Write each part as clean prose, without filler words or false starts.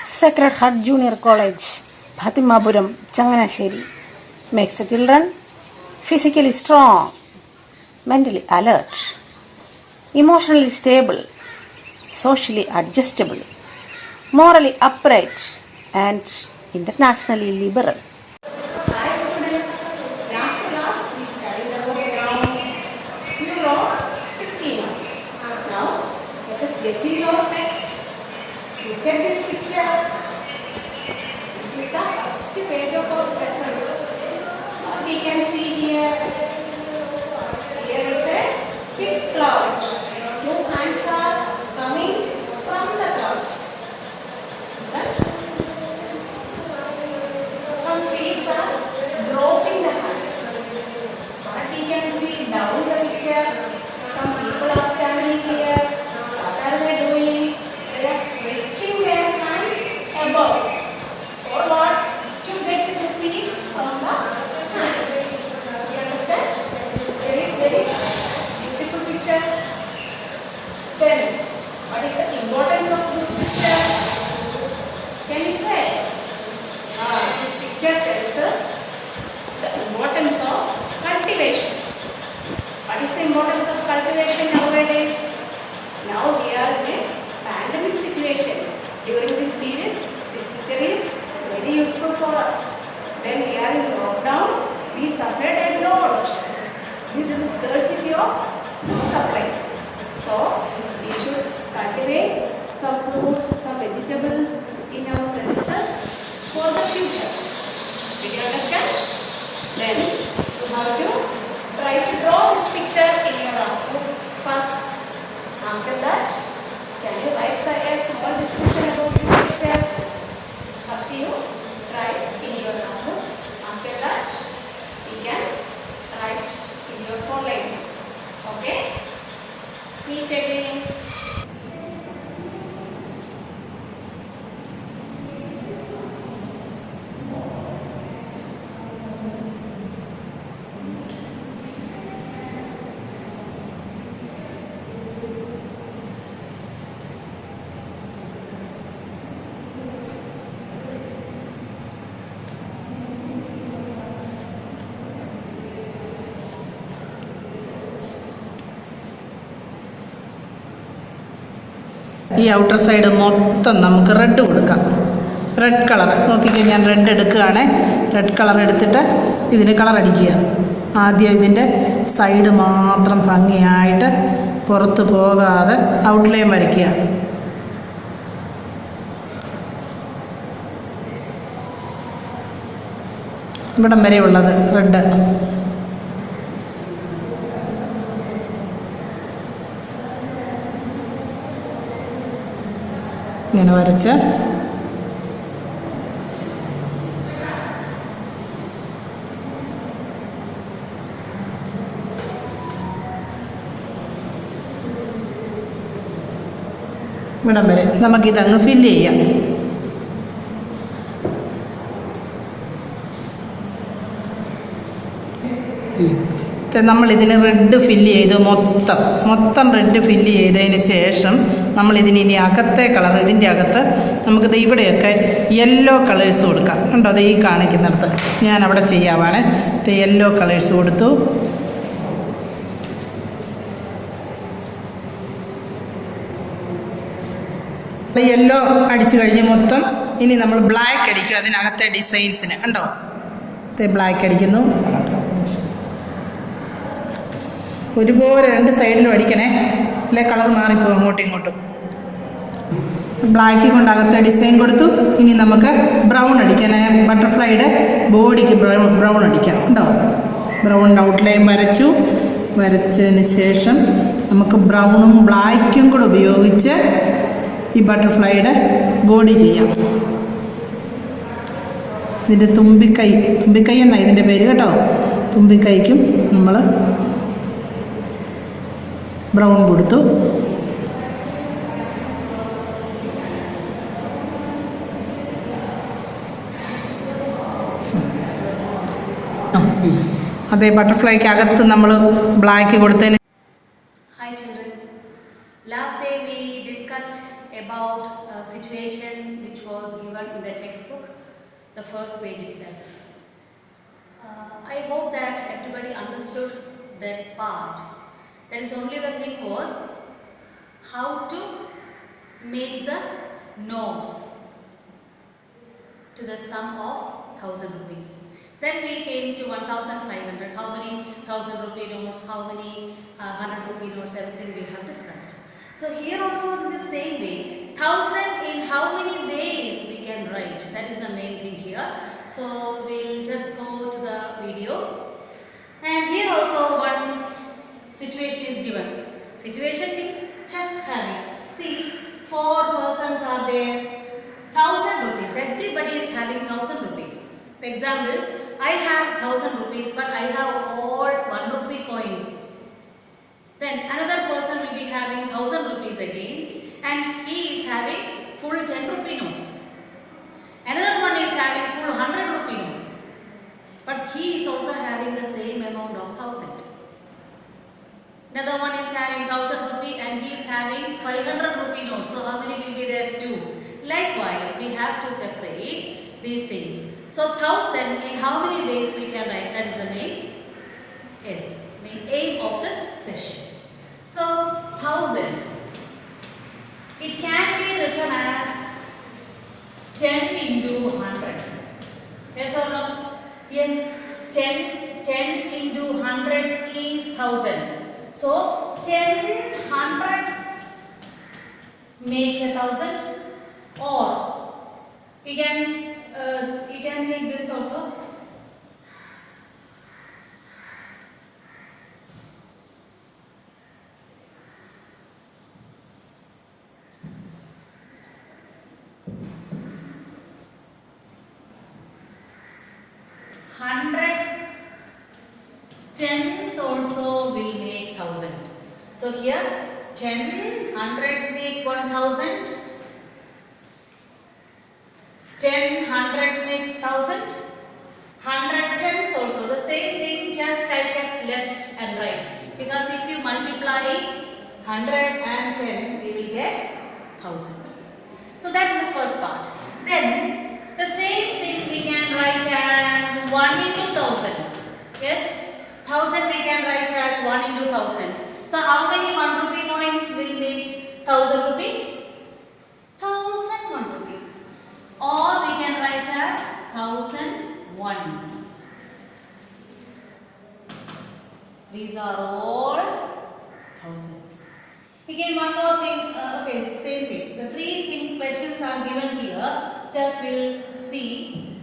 Sacred Heart Junior College, Bhathimapuram, Changanasheri, makes the children physically strong, mentally alert, emotionally stable, socially adjustable, morally upright, and internationally liberal. Hi students, last class we studied about a ground. You wrote 15 notes. Now let us get to your text. Look at this picture. This is the first page of our lesson. What we can see here. Here is a big cloud. Two hands are coming from the clouds. Listen. Some seeds are dropping the hands. What we can see down the picture, some people are standing here. What are they doing? They are stretching their hands above. For what? To get the seeds from the hands. You understand? There is very beautiful picture. Then, what is the importance of this picture? Can you say? This picture tells us the importance of cultivation. What is the importance of cultivation nowadays? Now we are in a pandemic situation. During this period, this picture is very useful for us. When we are in lockdown, we suffered a lot due to the scarcity of food supply. So we should cultivate some fruits, some vegetables in our premises for the future. Did you understand? Then you have to try to draw this picture in your notebook first. After that, can you write a small description about this picture? First you try in your notebook. After that, you can write in your phone line. Okay? Read again. ഈ outer side മൊത്തം നമുക്ക് red കൊടുക്കാം. Red colour നോക്കിക്കഴിഞ്ഞാൽ ഞാൻ red എടുക്കുകയാണ്. Red colour എടുത്തിട്ട് ഇതിന് colour അടിക്കുക. ആദ്യം ഇതിൻ്റെ സൈഡ് മാത്രം ഭംഗിയായിട്ട് പുറത്ത് പോകാതെ ഔട്ട്ലൈൻ വരയ്ക്കുക. ഇവിടം വരെയുള്ളത് റെഡ്. ഇങ്ങനെ വരച്ച് ഇവിടം വരെ നമുക്കിതങ്ങ് ഫില്ല് ചെയ്യാം. നമ്മളിതിന് റെഡ് ഫില്ല് ചെയ്ത് മൊത്തം റെഡ് ഫില്ല് ചെയ്തതിന് ശേഷം നമ്മളിതിന് ഇനി അകത്തെ കളർ, ഇതിൻ്റെ അകത്ത് നമുക്കിത് ഇവിടെയൊക്കെ യെല്ലോ കളേഴ്സ് കൊടുക്കാം. കണ്ടോ, അത് ഈ കാണിക്കുന്നിടത്ത് ഞാൻ അവിടെ ചെയ്യാവാണ്. ഇത് യെല്ലോ കളേഴ്സ് കൊടുത്തു. യെല്ലോ അടിച്ചു കഴിഞ്ഞ് മൊത്തം ഇനി നമ്മൾ ബ്ലാക്ക് അടിക്കും അതിനകത്തെ ഡിസൈൻസിന്. കണ്ടോ, ഇത് ബ്ലാക്ക് അടിക്കുന്നു. ഒരുപോലെ രണ്ട് സൈഡിലും അടിക്കണേ, അല്ലെ കളർ മാറിപ്പോകും അങ്ങോട്ടും ഇങ്ങോട്ടും. ബ്ലാക്ക് കൊണ്ട് അകത്തെ ഡിസൈൻ കൊടുത്തു. ഇനി നമുക്ക് ബ്രൗൺ അടിക്കാൻ, ബട്ടർഫ്ലൈയുടെ ബോഡിക്ക് ബ്രൗൺ അടിക്കാം. ഉണ്ടോ, ബ്രൗൺ ഔട്ട്ലൈൻ വരച്ചതിന് ശേഷം നമുക്ക് ബ്രൗണും ബ്ലാക്കും കൂടെ ഉപയോഗിച്ച് ഈ ബട്ടർഫ്ലൈയുടെ ബോഡി ചെയ്യാം. ഇതിൻ്റെ തുമ്പിക്കൈ എന്നാണ് ഇതിൻ്റെ പേര് കേട്ടോ. തുമ്പിക്കൈക്കും നമ്മൾ ബ്രൗൺ കൊടുത്തു. അതേ ബട്ടർഫ്ലൈക്ക് അകത്ത് നമ്മൾ ബ്ലാക്ക് കൊടുത്തതിന്. Hi children. Last day we discussed about a situation which was given in the textbook, the first page itself. I hope that everybody understood that part. That is only the thing was how to make the notes to the sum of 1000 rupees. Then we came to 1500. How many 1000 rupee notes, how many 100 rupee notes, everything we have discussed. So here also in the same way, 1000 in how many ways we can write. That is the main thing here. So we'll just go to the video. And here also one situation is given. Situation means just having. See, 4 persons are there. 1000 rupees. Everybody is having 1000 rupees. For example, I have 1000 rupees, but I have all 1 rupee coins. Then another person will be having 1000 rupees again, and he is having full 10 rupee notes. Another one is having full 100 rupee notes, but he is also having the same amount of 1000. Another one is having 1000 rupee and he is having 500 rupee notes. So how many will be there? 2. Likewise, we have to separate these things. So 1000 in how many ways we can write? That is the main aim of this session. So 1000, it can be written as 10 into 100. Yes or no? Yes, 10 into 100 is 1000. So 10 hundreds make 1000, or you can take this also. Tens also will make 1000. So here 10 hundreds make 1000. 10 hundreds make 1000. 100 tens also the same thing, just type at left and right, because if you multiply 100 and 10 we will get 1000. So that is the first part. Then the same thing we can write as 1 into 1000. Yes, 1000 we can write as 1 into 1000. So how many 1 rupee coins will make 1000 rupee? 1001 rupee. Or we can write as 1000 ones. These are all 1000. Again, one more thing. Okay, same thing. The 3 things questions are given here. Just we'll see.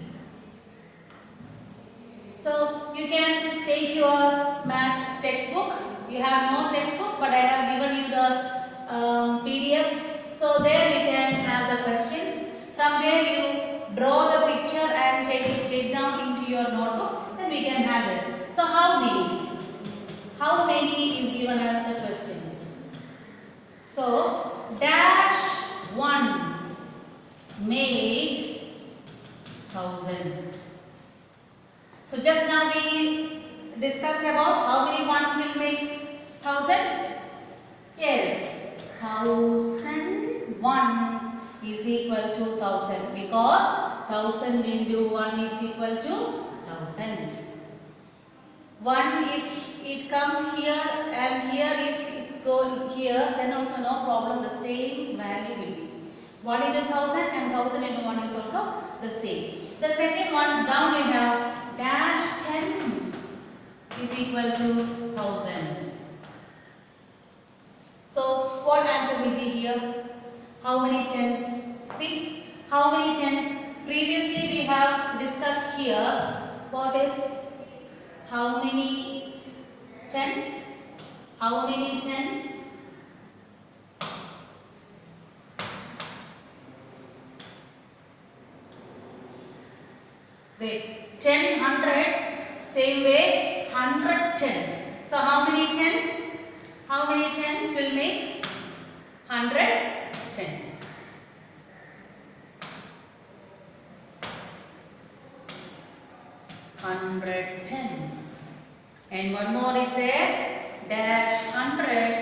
So you can take your maths textbook. You have no textbook, but I have given you the PDF. So there you can have the question. From there you draw the picture and take down into your notebook. Then we can have this. So how many? How many is given as the questions? So dash ones make 1000. So just now we discussed about how many ones will make 1000. Yes, 1000 ones is equal to 1000, because 1000 into 1 is equal to 1000. 1 if it comes here and here if it's going here, then also no problem, the same value will be. 1 into 1000 and 1000 into 1 is also the same. The second one down we have dash tens is equal to 1000. So what answer will be here? How many tens? See, how many tens? Previously we have discussed here. What is how many tens? How many tens? Wait, 10 hundreds, same way 100 tens. So how many tens? How many tens will make 100 tens? 100 tens. And one more is there, dash hundreds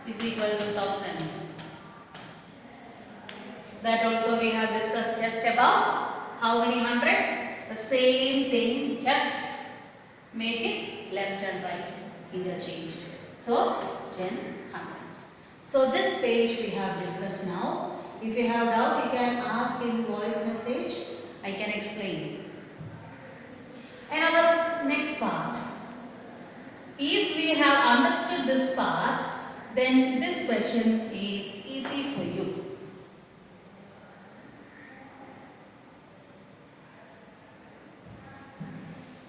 is equal to 1000. That also we have discussed just about how many hundreds? The same thing, just make it left and right interchanged. So 10 hundreds. So this page we have discussed now. If you have doubt, you can ask in voice message. I can explain. And our next part. If we have understood this part, then this question is easy for you.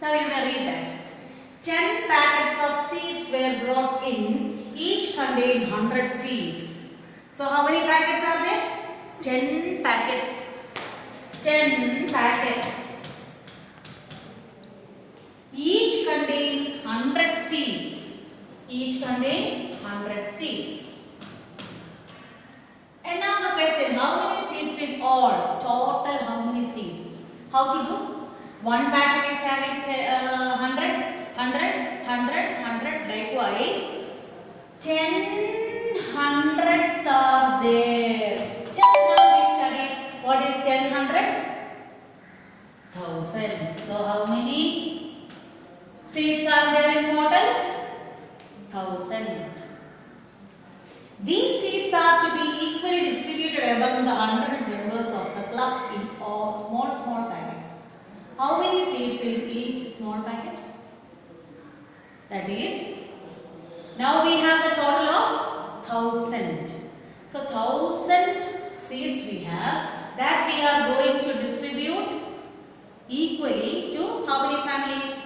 Now you may read that. 10 packets of seeds were brought in, each contained 100 seeds. So how many packets are there? 10 packets. 10 packets. Each contains 100 seeds. Each contains 100 seeds. And now the question, how many seeds in all? Total how many seeds? How to do? One packet is having 100, 100, 100, 100. Likewise, 10 hundreds are there. Just now we studied what is 10 hundreds? 1000. So how many seeds are there in total? 1000. These seeds are to be equally distributed among the 100 members of the club in all small packets. How many seeds in each small packet? That is, now we have the total of 1000. So 1000 seeds we have that we are going to distribute equally to how many families?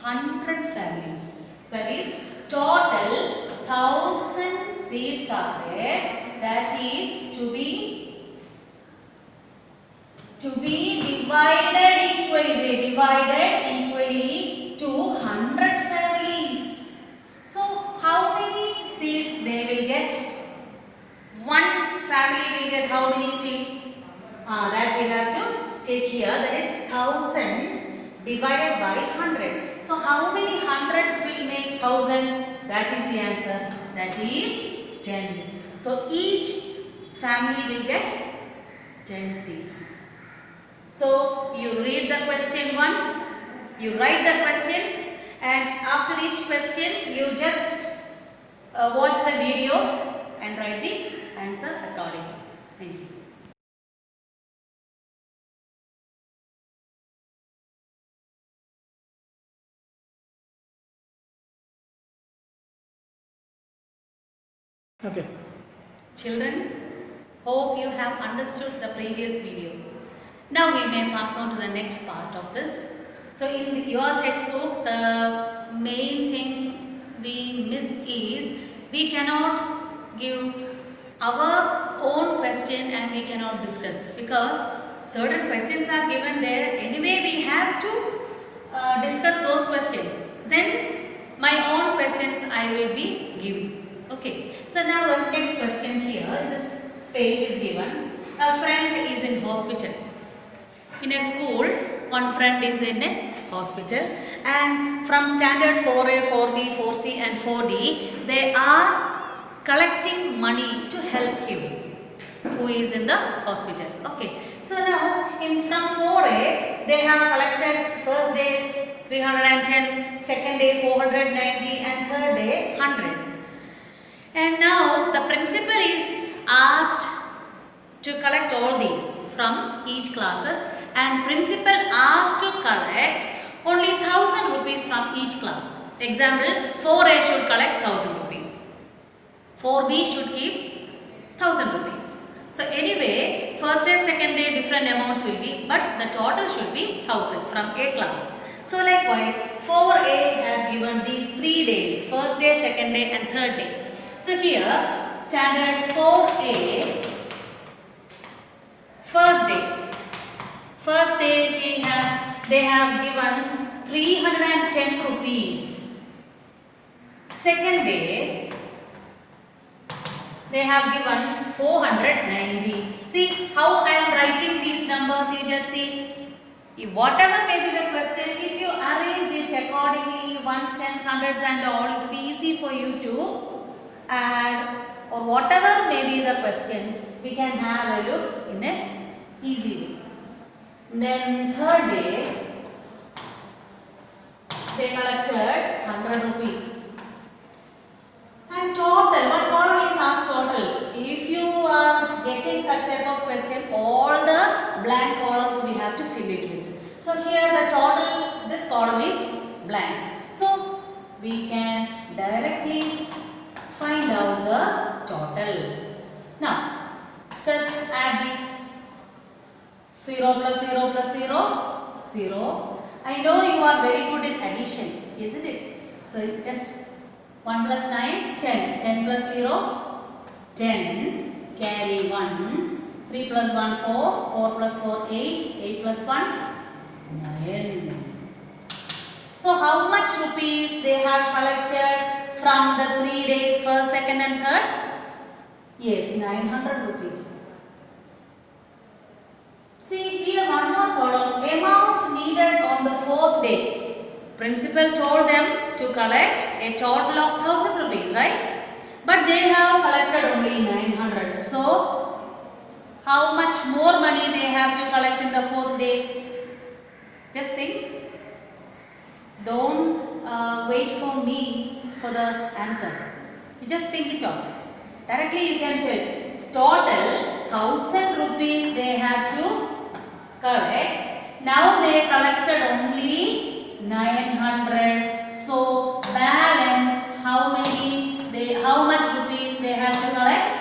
100 families. That is, total 1000 seeds are there, that is to be divided equally. They divided equally to 100 families. So how many seeds they will get? One family will get how many seeds? That we have to take here, that is 1000 divided by 100. So how many hundreds will make 1000? That is the answer. That is 10. So each family will get 10 seeds. So you read the question once, you write the question, and after each question you just watch the video and write the answer accordingly. Thank you. Okay. Children, hope you have understood the previous video. Now we may pass on to the next part of this. So in your textbook, the main thing we miss is we cannot give our own question and we cannot discuss, because certain questions are given there. Anyway, we have to discuss those questions. Then my own questions I will be giving. Okay. So now the next question here, this page is given. A friend is in hospital. In a school, one friend is in a hospital, and from standard 4A, 4B, 4C and 4D, they are collecting money to help him who is in the hospital. Okay. So now from 4A, they have collected first day 310, second day 490 and third day 100. And now the principal is asked to collect all these from each classes, and principal asked to collect only 1000 rupees from each class. Example, 4A should collect 1000 rupees. 4B should keep 1000 rupees. So anyway, first day, second day different amounts will be, but the total should be 1000 from A class. So likewise, 4A has given these 3 days, first day, second day and third day. So here, standard 4A, first day they have given 310 rupees. Second day, they have given 490. See how I am writing these numbers, you just see. Whatever may be the question, if you arrange it accordingly, ones, tens, hundreds and all, it will be easy for you to add, or whatever may be the question, we can have a look in a easy way. Then third day, they collected 100 rupee. And total, what column is asked total? If you are getting such type of question, all the blank columns we have to fill it with. So here the total, this column is blank. So we can directly find out the total. Now, just add this 0 plus 0 plus 0, 0. I know you are very good in addition, isn't it? So just 1 plus 9, 10. 10 plus 0, 10. Carry 1. 3 plus 1, 4. 4 plus 4, 8. 8 plus 1, 9. So how much rupees they have collected from the 3 days, first, second and third? Yes, 900 rupees. See here one more column, amount needed on the fourth day. Principal told them to collect a total of 1000 rupees, right? But they have collected only 900. So, how much more money they have to collect in the fourth day? Just think. Don't wait for me for the answer. You just think it off. Directly you can tell. Total 1000 rupees they have to collect. Now they collected only 900. So balance how much rupees they have to collect?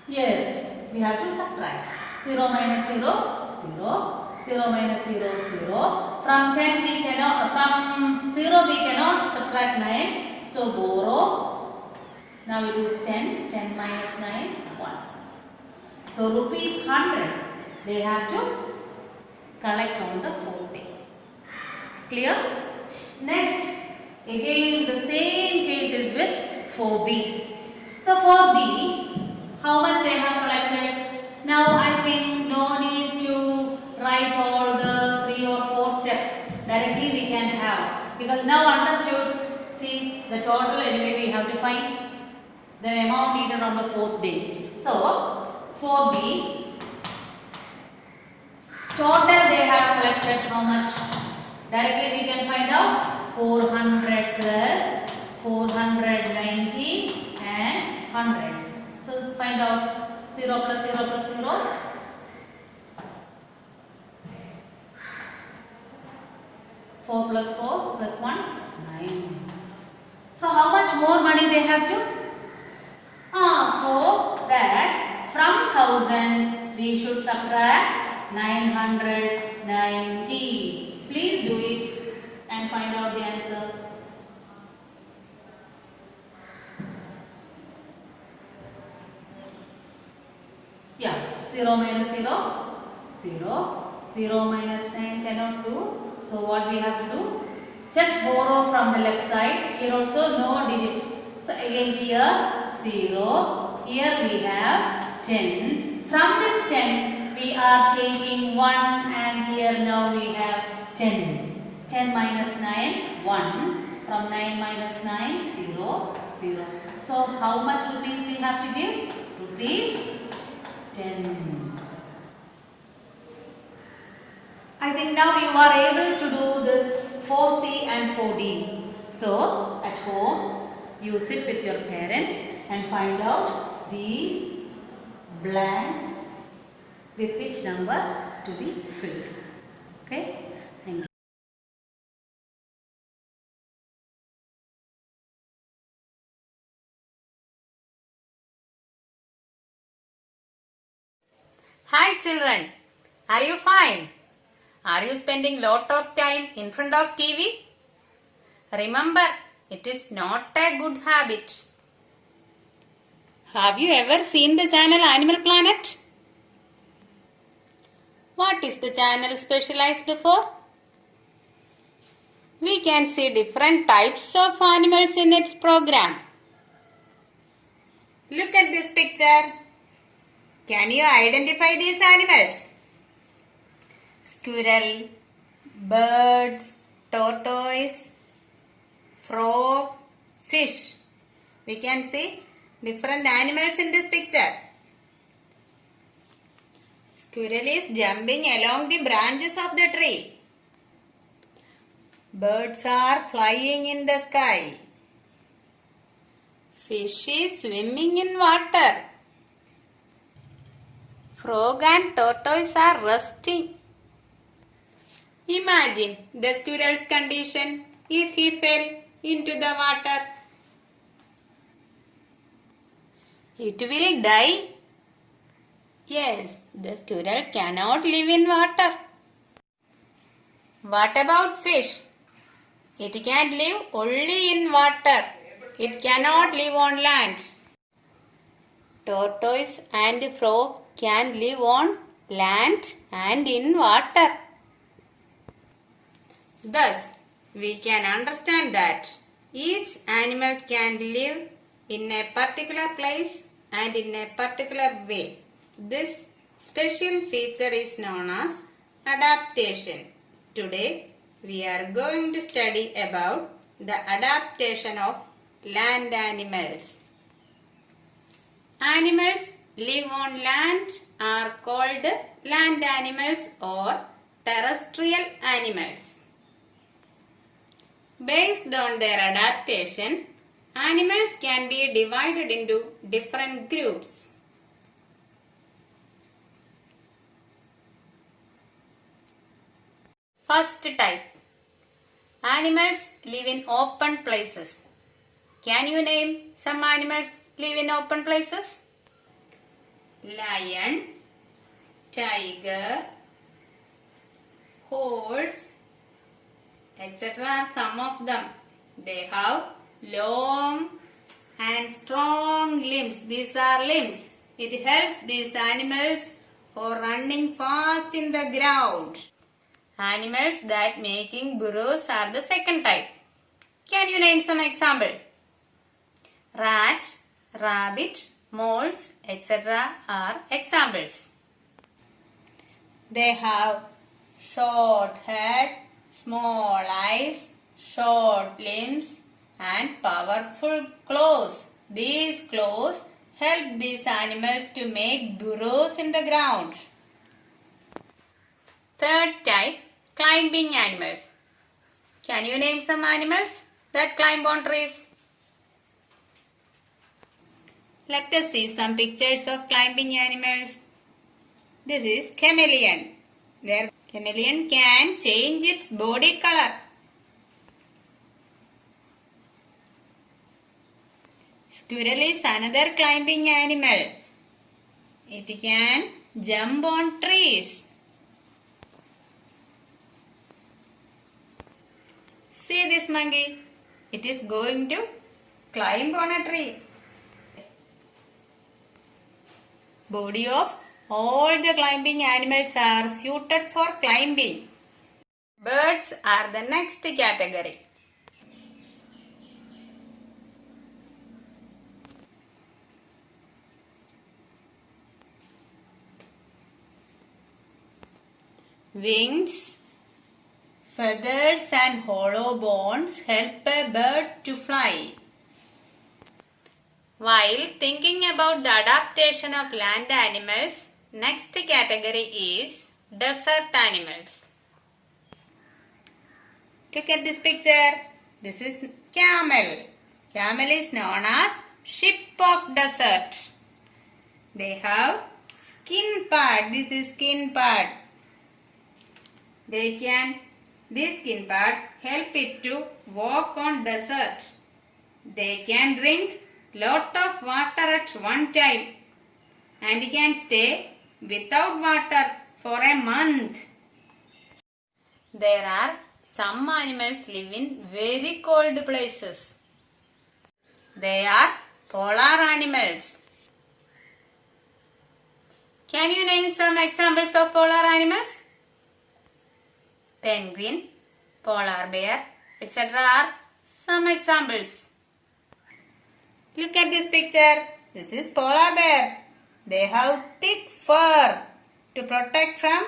Yes, we have to subtract. 0 minus 0, 0. 0 minus 0, 0. From 10 we cannot, from 0 we cannot subtract 9. So borrow. Now it is 10. 10 minus 9, 1. So rupees 100 they have to collect on the fourth day. Clear? Next, again the same case is with 4B. So 4B, how much they have collected? Now I think no need to write all the 3 or 4 steps. Directly we can have, because now understood. See the total anyway we have to find the amount needed on the fourth day. So 4B, total they have collected how much? Directly we can find out 400 plus 490 and 100. So find out 0 plus 0 plus 0. 4 plus 4 plus 1, 9. So how much more money they have to? For that, from 1000 we should subtract 990. Please do it and find out the answer. Yeah, 0 minus 0, 0. 0 minus 9 cannot do. So what we have to do? Just borrow from the left side. Here also no digit. So again here 0. Here we have 10. From this 10 we are taking 1 and here now we have 10. 10 minus 9, 1. From 9 minus 9, 0, 0. So how much rupees we have to give? Rupees 10. I think now you are able to do this 4C and 4D. So at home you sit with your parents and find out these blanks with which number to be filled. Okay? Thank you. Hi children, are you fine? Are you spending lot of time in front of TV? Remember, it is not a good habit. Have you ever seen the channel Animal Planet? What is the channel specialized for? We can see different types of animals in its program. Look at this picture. Can you identify these animals? Squirrel, birds, tortoise, frog, fish. We can see different animals in this picture. Squirrel is jumping along the branches of the tree. Birds are flying in the sky. Fish is swimming in water. Frog and tortoise are resting. Imagine the squirrel's condition if he fell into the water. It will die. Yes, the squirrel cannot live in water. What about fish? It can live only in water. It cannot live on land. Tortoise and frog can live on land and in water. Thus, we can understand that each animal can live in a particular place and in a particular way. This special feature is known as adaptation. Today, we are going to study about the adaptation of land animals. Animals live on land are called land animals or terrestrial animals. Based on their adaptation, animals can be divided into different groups. First type. Animals live in open places. Can you name some animals live in open places? Lion, tiger, horse, etc. are some of them. They have long and strong limbs. These are limbs. It helps these animals for running fast in the ground. Animals that making burrows are the second type. Can you name some example? Rat, rabbit, moles, etc. are examples. They have short head, small eyes, short limbs and powerful claws. These claws help these animals to make burrows in the ground. Third type, climbing animals. Can you name some animals that climb on trees? Let us see some pictures of climbing animals. This is chameleon. Where chameleon can change its body color. Squirrel is another climbing animal. It can jump on trees. See this monkey. It is going to climb on a tree. Body of all the climbing animals are suited for climbing. Birds are the next category. Wings, feathers and hollow bones help a bird to fly. While thinking about the adaptation of land animals, next category is desert animals. Look at this picture. This is camel. Camel is known as ship of desert. They have skin pad. This is skin pad. This skin pad help it to walk on desert. They can drink lot of water at one time and can stay without water for a month. There are some animals live in very cold places. They are polar animals. Can you name some examples of polar animals? Penguin, polar bear, etc. are some examples. Look at this picture. This is polar bear. They have thick fur to protect from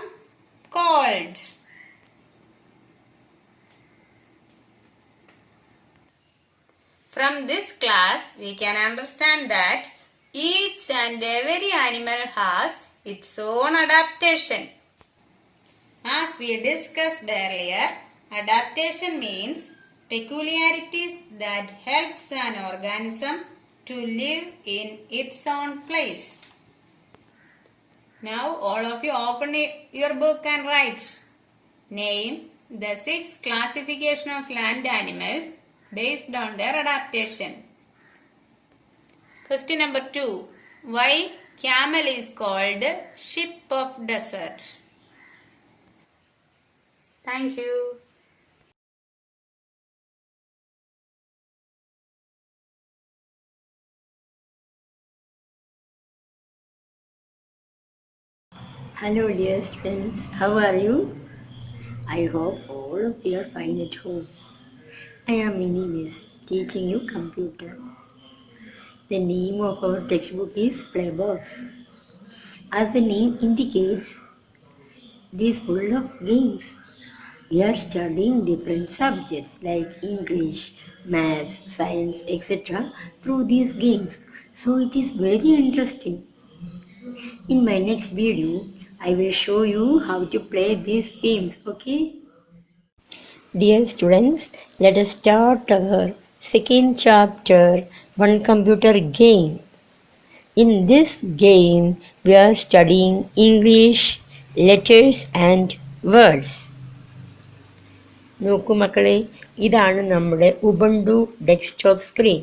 cold. From this class, we can understand that each and every animal has its own adaptation. As we discussed earlier, adaptation means peculiarities that helps an organism to live in its own place. Now all of you open your book and write. Name the 6 classification of land animals based on their adaptation. Question number 2. Why camel is called ship of desert? Thank you. Hello, dear students. How are you? I hope all of you are fine at home. I am Minnie Miss, teaching you computer. The name of our textbook is Playbox. As the name indicates, it is full of games. We are studying different subjects like English, maths, science, etc. through these games. So it is very interesting. In my next video, I will show you how to play these games, okay? Dear students, let us start our second chapter, One Computer Game. In this game, we are studying English, letters and words. നോക്കൂ മക്കളെ, ഇതാണ് നമ്മുടെ Ubuntu desktop screen.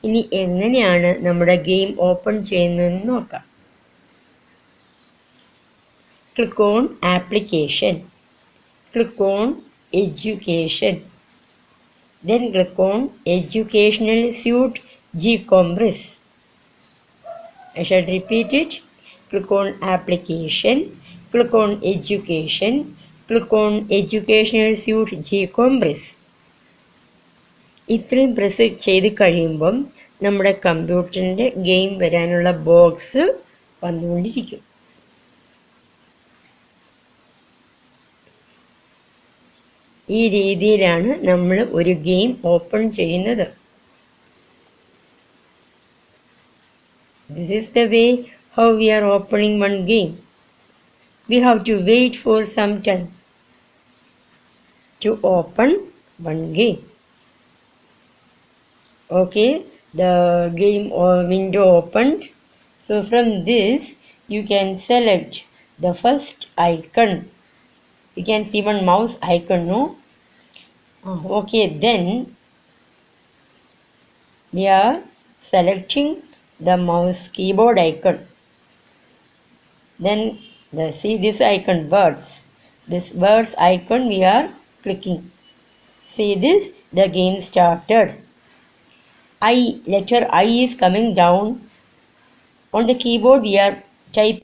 ഇനി എങ്ങനെയാണ് നമ്മുടെ game open ചെയ്യുന്നതെന്ന് നോക്കാം. Click on Application. Click on Education. Then click on Educational Suite G-Compress. I shall repeat it. Click on Application. Click on Education. Click on Educational Suite G-Compress. ഇത്രയും press ചെയ്ത് കഴിയുമ്പം നമ്മുടെ കമ്പ്യൂട്ടറിൻ്റെ ഗെയിം വരാനുള്ള box വന്നുകൊണ്ടിരിക്കും. ഈ രീതിയിലാണ് നമ്മൾ ഒരു ഗെയിം ഓപ്പൺ ചെയ്യുന്നത്. This is the way how we are opening one game. We have to wait for some time to open one game. Okay, the game window opened. So from this you can select the first icon. You can see one mouse icon, no? Okay, then we are selecting the mouse keyboard icon. Then see this icon, birds. This birds icon we are clicking. See this, the game started. Letter I is coming down. On the keyboard we are typing